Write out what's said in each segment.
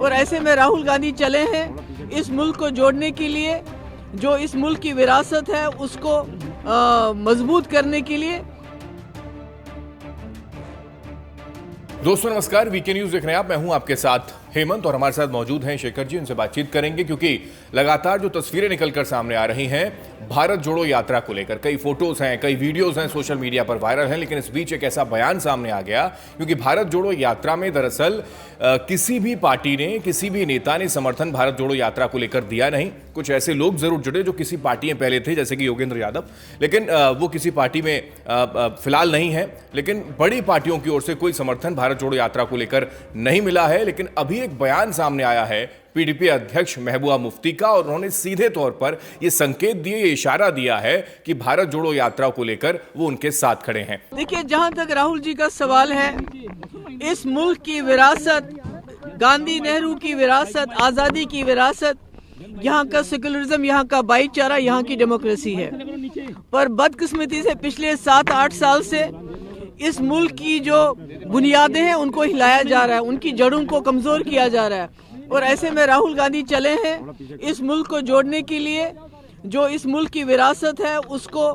और ऐसे में राहुल गांधी चले हैं इस मुल्क को जोड़ने के लिए, जो इस मुल्क की विरासत है उसको मजबूत करने के लिए। दोस्तों नमस्कार, वीके न्यूज देख रहे हैं आप। मैं हूं आपके साथ हेमंत और हमारे साथ मौजूद हैं शेखर जी। उनसे बातचीत करेंगे क्योंकि लगातार जो तस्वीरें निकलकर सामने आ रही हैं भारत जोड़ो यात्रा को लेकर, कई फोटोज हैं, कई वीडियोज हैं, सोशल मीडिया पर वायरल हैं। लेकिन इस बीच एक ऐसा बयान सामने आ गया क्योंकि भारत जोड़ो यात्रा में दरअसल किसी भी पार्टी ने, किसी भी नेता ने समर्थन भारत जोड़ो यात्रा को लेकर दिया नहीं। कुछ ऐसे लोग जरूर जुड़े जो किसी पार्टी में पहले थे, जैसे कि योगेंद्र यादव, लेकिन वो किसी पार्टी में फिलहाल नहीं है। लेकिन बड़ी पार्टियों की ओर से कोई समर्थन भारत जोड़ो यात्रा को लेकर नहीं मिला है। लेकिन अभी एक बयान सामने आया है पीडीपी अध्यक्ष महबूबा मुफ्ती का, और उन्होंने सीधे तौर पर यह संकेत दिए, ये इशारा दिया है कि भारत जोड़ो यात्रा को लेकर वो उनके साथ खड़े हैं। देखिए, जहां तक राहुल जी का सवाल है, इस मुल्क की विरासत, गांधी नेहरू की विरासत, आजादी की विरासत, यहाँ का सेकुलरिज्म, यहाँ का भाईचारा, यहाँ की डेमोक्रेसी है। पर बदकिस्मती से पिछले 7-8 साल से इस मुल्क की जो बुनियादें हैं उनको हिलाया जा रहा है, उनकी जड़ों को कमजोर किया जा रहा है। और ऐसे में राहुल गांधी चले हैं इस मुल्क को जोड़ने के लिए, जो इस मुल्क की विरासत है उसको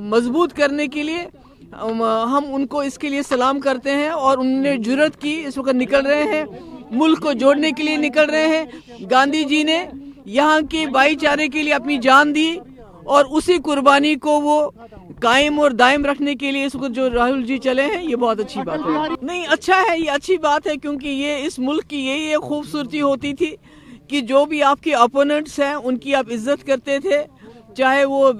मजबूत करने के लिए। हम उनको इसके लिए सलाम करते हैं और उन्होंने जुर्रत की, इस वक्त निकल रहे हैं, मुल्क को जोड़ने के लिए निकल रहे हैं। गांधी जी ने यहाँ के भाईचारे के लिए अपनी जान दी और उसी कुर्बानी को वो कायम और दायम रखने के लिए इस वक्त जो राहुल जी चले हैं, ये बहुत अच्छी बात है। नहीं, अच्छा है, ये अच्छी बात है, क्योंकि ये इस मुल्क की यही एक खूबसूरती होती थी कि जो भी आपके अपोनेंट्स हैं उनकी आप इज्जत करते थे, चाहे वो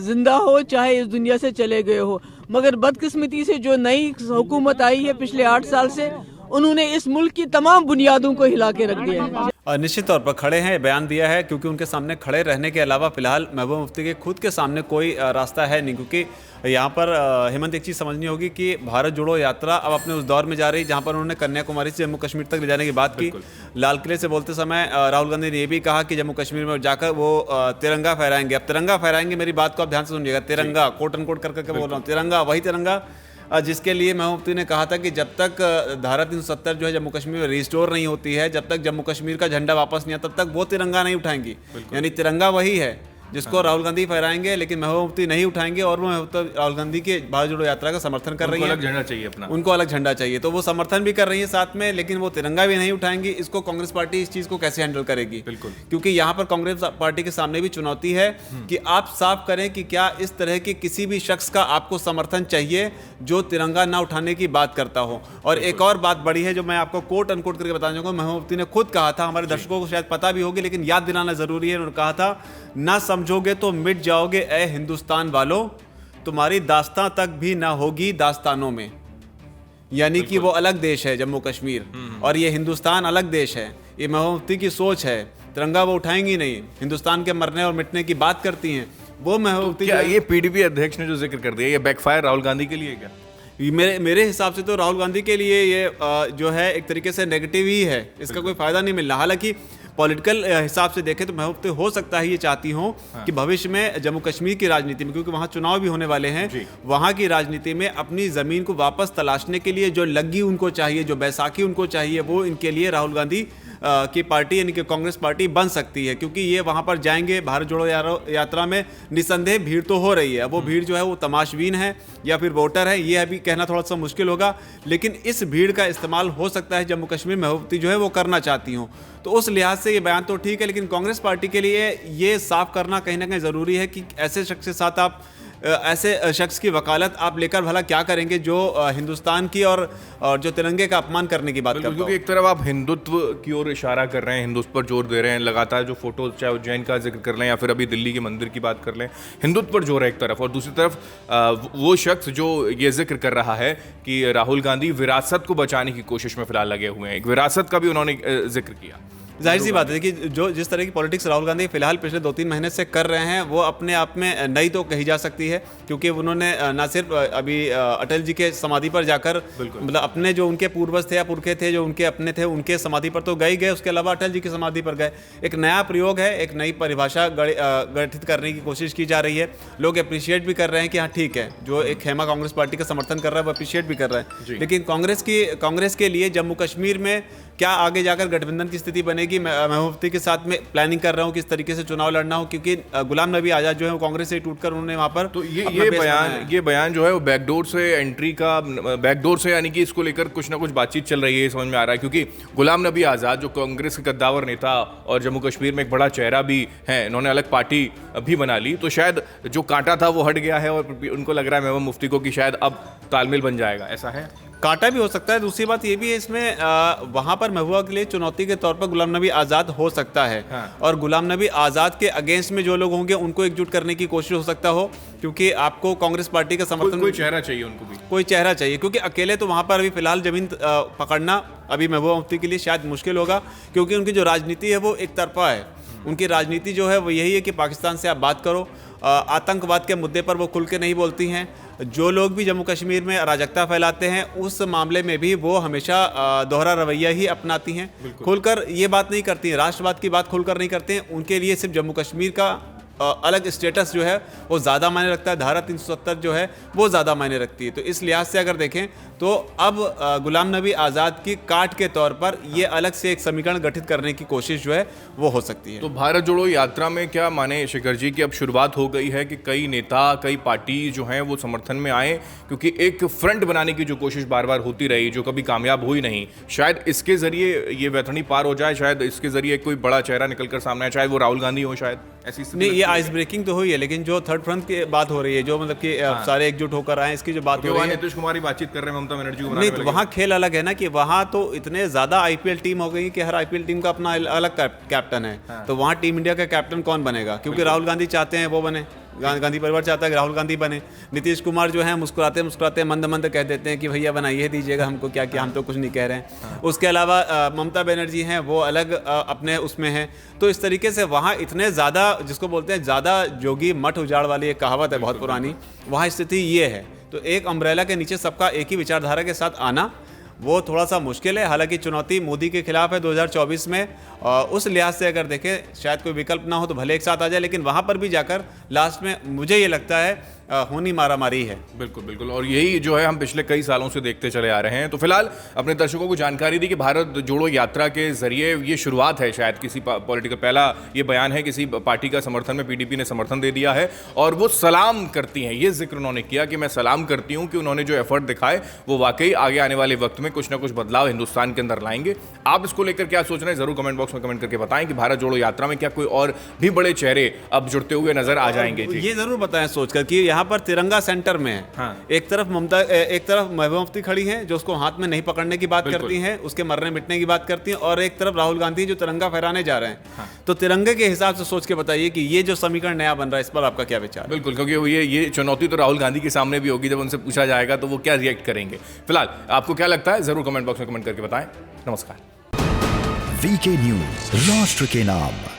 जिंदा हो चाहे इस दुनिया से चले गए हो। मगर बदकिस्मती से जो नई हुकूमत आई है पिछले 8 साल से, उन्होंने इस मुल्क की तमाम बुनियादों को हिला के रख दिया है। निश्चित तौर पर खड़े हैं, बयान दिया है, क्योंकि उनके सामने खड़े रहने के अलावा फिलहाल महबूबा मुफ्ती के खुद के सामने कोई रास्ता है नहीं। क्योंकि यहाँ पर हेमंत, एक चीज़ समझनी होगी कि भारत जोड़ो यात्रा अब अपने उस दौर में जा रही है जहाँ पर उन्होंने कन्याकुमारी से जम्मू कश्मीर तक ले जाने की बात की। लाल किले से बोलते समय राहुल गांधी ने यह भी कहा कि जम्मू कश्मीर में जाकर वो तिरंगा फहराएंगे। अब तिरंगा फहराएंगे, मेरी बात को आप ध्यान से सुनिएगा, तिरंगा कोट अनकोट कर करके बोल रहा हूँ, तिरंगा, वही तिरंगा जिसके लिए महबूबा मुफ्ती ने कहा था कि जब तक धारा 370 जो है जम्मू कश्मीर में रिस्टोर नहीं होती है, जब तक जम्मू कश्मीर का झंडा वापस नहीं आता, तब तक वो तिरंगा नहीं उठाएंगी। यानी तिरंगा वही है जिसको राहुल गांधी फहराएंगे, लेकिन महबूबा मुफ्ती नहीं उठाएंगे। और वो राहुल गांधी के भारत जोड़ो यात्रा का समर्थन कर रही है। अलग झंडा चाहिए अपना, उनको अलग झंडा चाहिए, तो वो समर्थन भी कर रही है साथ में, लेकिन वो तिरंगा भी नहीं उठाएंगी। इसको कांग्रेस पार्टी इस चीज को कैसे हैंडल करेगी? बिल्कुल, क्योंकि यहाँ पर कांग्रेस पार्टी के सामने भी चुनौती है कि आप साफ करें कि क्या इस तरह के किसी भी शख्स का आपको समर्थन चाहिए जो तिरंगा ना उठाने की बात करता हो। और एक और बात बड़ी है जो मैं आपको कोट अनकोट करके बताना चाहूँगा, महबूबा मुफ्ती ने खुद कहा था, हमारे दर्शकों को शायद पता भी होगी लेकिन याद दिलाना जरूरी है। उन्होंने कहा था, ना समझोगे तो मिट जाओगे ए हिंदुस्तान वालों, तुम्हारी दास्तां तक भी ना होगी दास्तानों में। यानी कि वो अलग देश है जम्मू कश्मीर और ये हिंदुस्तान अलग देश है। ये महबूबा मुफ्ती की सोच है, तिरंगा वो उठाएंगी नहीं। हिंदुस्तान के मरने और मिटने की बात करती हैं वो महबूबा मुफ्ती। क्या ये पीडीपी अध्यक्ष ने जो जिक्र कर दिया, ये बैकफायर राहुल गांधी के लिए क्या? मेरे हिसाब से तो राहुल गांधी के लिए ये जो है एक तरीके से नेगेटिव ही है, इसका कोई फायदा नहीं मिल रहा। हालांकि पॉलिटिकल हिसाब से देखें तो महबूबा मुफ्ती हो सकता है ये चाहती हूँ कि भविष्य में जम्मू कश्मीर की राजनीति में, क्योंकि वहाँ चुनाव भी होने वाले हैं, वहाँ की राजनीति में अपनी ज़मीन को वापस तलाशने के लिए जो लग्गी उनको चाहिए, जो बैसाखी उनको चाहिए, वो इनके लिए राहुल गांधी की पार्टी यानी कि कांग्रेस पार्टी बन सकती है। क्योंकि ये वहाँ पर जाएंगे भारत जोड़ो यात्रा में, निसंदेह भीड़ तो हो रही है। वो भीड़ जो है वो तमाशबीन है या फिर वोटर है, ये अभी कहना थोड़ा सा मुश्किल होगा, लेकिन इस भीड़ का इस्तेमाल हो सकता है जम्मू कश्मीर महबूबा मुफ्ती जो है वो करना चाहती हूँ। तो उस लिहाज से ये बयान तो ठीक है, लेकिन कांग्रेस पार्टी के लिए ये साफ करना कहीं ना कहीं ज़रूरी है कि ऐसे शख्स के साथ आप, ऐसे शख्स की वकालत आप लेकर भला क्या करेंगे जो हिंदुस्तान की और जो तिरंगे का अपमान करने की बात करता है। क्योंकि एक तरफ आप हिंदुत्व की ओर इशारा कर रहे हैं, हिंदुत्व पर जोर दे रहे हैं, लगातार जो फोटोज चाहे उज्जैन का जिक्र कर लें या फिर अभी दिल्ली के मंदिर की बात कर लें, हिंदुत्व पर जोर है एक तरफ, और दूसरी तरफ वो शख्स जो ये जिक्र कर रहा है कि राहुल गांधी विरासत को बचाने की कोशिश में फिलहाल लगे हुए हैं, एक विरासत का भी उन्होंने जिक्र किया। जाहिर सी बात है कि जो जिस तरह की पॉलिटिक्स राहुल गांधी फिलहाल पिछले 2-3 महीने से कर रहे हैं वो अपने आप में नई तो कही जा सकती है, क्योंकि उन्होंने ना सिर्फ अभी अटल जी के समाधि पर जाकर मतलब अपने जो उनके पूर्वज थे या पुरखे थे जो उनके अपने थे उनके समाधि पर तो गए, उसके अलावा अटल जी की समाधि पर गए। एक नया प्रयोग है, एक नई परिभाषा गठित करने की कोशिश की जा रही है। लोग अप्रिशिएट भी कर रहे हैं कि हाँ ठीक है, जो एक खेमा कांग्रेस पार्टी का समर्थन कर रहा है वो अप्रिशिएट भी कर रहा है। लेकिन कांग्रेस के लिए जम्मू कश्मीर में क्या आगे जाकर गठबंधन की स्थिति बनेगी, मैं मुफ्ती के साथ में प्लानिंग कर रहा हूं किस तरीके से चुनाव लड़ना हो, क्योंकि गुलाम नबी आज़ाद जो है वो कांग्रेस से टूटकर उन्होंने वहां पर तो ये बयान जो है वो बैकडोर से एंट्री का, बैकडोर से यानी कि इसको लेकर कुछ ना कुछ बातचीत चल रही है, समझ में आ रहा है। क्योंकि गुलाम नबी आज़ाद जो कांग्रेस के कद्दावर नेता और जम्मू कश्मीर में एक बड़ा चेहरा भी है, इन्होंने अलग पार्टी भी बना ली, तो शायद जो कांटा था वो हट गया है और उनको लग रहा है महबूब मुफ्ती को कि शायद अब तालमेल बन जाएगा। ऐसा है, कांटा भी हो सकता है। दूसरी बात ये भी है इसमें वहां पर महबूबा के लिए चुनौती के तौर पर गुलाम नबी आज़ाद हो सकता है। और गुलाम नबी आज़ाद के अगेंस्ट में जो लोग होंगे उनको एकजुट करने की कोशिश हो सकता हो, क्योंकि आपको कांग्रेस पार्टी का समर्थन, कोई चेहरा चाहिए, उनको भी कोई चेहरा चाहिए, क्योंकि अकेले तो वहां पर अभी फिलहाल जमीन पकड़ना अभी महबूबा मुफ्ती के लिए शायद मुश्किल होगा, क्योंकि उनकी जो राजनीति है वो एक तरफा है। उनकी राजनीति जो है वो यही है कि पाकिस्तान से आप बात करो, आतंकवाद के मुद्दे पर वो खुल के नहीं बोलती हैं। जो लोग भी जम्मू कश्मीर में अराजकता फैलाते हैं उस मामले में भी वो हमेशा दोहरा रवैया ही अपनाती हैं, खुलकर ये बात नहीं करती हैं, राष्ट्रवाद की बात खुलकर नहीं करते हैं। उनके लिए सिर्फ जम्मू कश्मीर का अलग स्टेटस जो है वो ज़्यादा मायने रखता है, धारा 370 जो है वो ज़्यादा मायने रखती है। तो इस लिहाज से अगर देखें तो अब गुलाम नबी आज़ाद की काट के तौर पर ये अलग से एक समीकरण गठित करने की कोशिश जो है वो हो सकती है। तो भारत जोड़ो यात्रा में क्या माने शेखर जी की अब शुरुआत हो गई है कि कई नेता, कई पार्टी जो हैं वो समर्थन में आए, क्योंकि एक फ्रंट बनाने की जो कोशिश बार बार होती रही जो कभी कामयाब हुई नहीं, शायद इसके जरिए ये वैतरणी पार हो जाए, शायद इसके जरिए कोई बड़ा चेहरा निकलकर सामने आए, चाहे वो राहुल गांधी हो, शायद ऐसी नहीं। ये आइस ब्रेकिंग तो हुई है, लेकिन जो थर्ड फ्रंट की बात हो रही है, जो मतलब कि सारे एकजुट होकर आए, इसकी जो बात हो रही है, नीतीश कुमार बातचीत कर रहे हैं ममता बनर्जी को, नहीं तो वहाँ खेल अलग है ना, कि वहाँ तो इतने ज्यादा आईपीएल टीम हो गई कि हर आईपीएल टीम का अपना अलग कैप्टन है। तो वहाँ टीम इंडिया का कैप्टन कौन बनेगा, क्योंकि राहुल गांधी चाहते हैं वो बने, गांधी परिवार चाहता है कि राहुल गांधी बने। नीतीश कुमार जो है मुस्कुराते मुस्कुराते मंद मंद कह देते हैं कि भैया बनाइए दीजिएगा हमको, क्या हम तो कुछ नहीं कह रहे हैं। उसके अलावा ममता बनर्जी हैं वो अलग अपने उसमें हैं। तो इस तरीके से वहाँ इतने ज़्यादा, जिसको बोलते हैं ज़्यादा जोगी मठ उजाड़ वाली एक कहावत है बहुत पुरानी, वहाँ स्थिति ये है। तो एक अम्ब्रेला के नीचे सबका एक ही विचारधारा के साथ आना वो थोड़ा सा मुश्किल है। हालांकि चुनौती मोदी के खिलाफ है 2024 में, उस लिहाज से अगर देखें शायद कोई विकल्प ना हो तो भले एक साथ आ जाए, लेकिन वहाँ पर भी जाकर लास्ट में मुझे ये लगता है होनी मारामारी है। बिल्कुल बिल्कुल, और यही जो है हम पिछले कई सालों से देखते चले आ रहे हैं। तो फिलहाल अपने दर्शकों को जानकारी दी कि भारत जोड़ो यात्रा के जरिए ये शुरुआत है शायद किसी पॉलिटिकल, पहला ये बयान है किसी पार्टी का समर्थन में पीडीपी ने समर्थन दे दिया है और वो सलाम करती हैं, ये जिक्र उन्होंने किया कि मैं सलाम करती हूँ कि उन्होंने जो एफर्ट दिखाए वो वाकई आगे आने वाले वक्त में कुछ ना कुछ बदलाव हिंदुस्तान के अंदर लाएंगे। आप इसको लेकर क्या सोच रहे हैं जरूर कमेंट बॉक्स में कमेंट करके बताएं कि भारत जोड़ो यात्रा में क्या कोई और भी बड़े चेहरे अब जुड़ते हुए नजर आ जाएंगे। ये जरूर बताएं सोचकर कि यहाँ पर तिरंगा सेंटर में है। हाँ। एक तरफ महबूबा मुफ्ती खड़ी हैं जो उसको हाथ में नहीं पकड़ने की बात करती हैं, उसके मरने मिटने की बात करती हैं, और एक तरफ राहुल गांधी जो तिरंगा फहराने जा रहे हैं। हाँ। तो तिरंगे के हिसाब से सोच के बताइए कि ये जो समीकरण नया बन रहा है इस पर आपका क्या विचार है? बिल्कुल, क्योंकि ये चुनौती तो राहुल गांधी के सामने भी होगी, जब उनसे पूछा जाएगा तो वो क्या रिएक्ट करेंगे। फिलहाल आपको क्या लगता है जरूर कमेंट बॉक्स में कमेंट करके बताएं। नमस्कार। वीके न्यूज, राष्ट्र के नाम।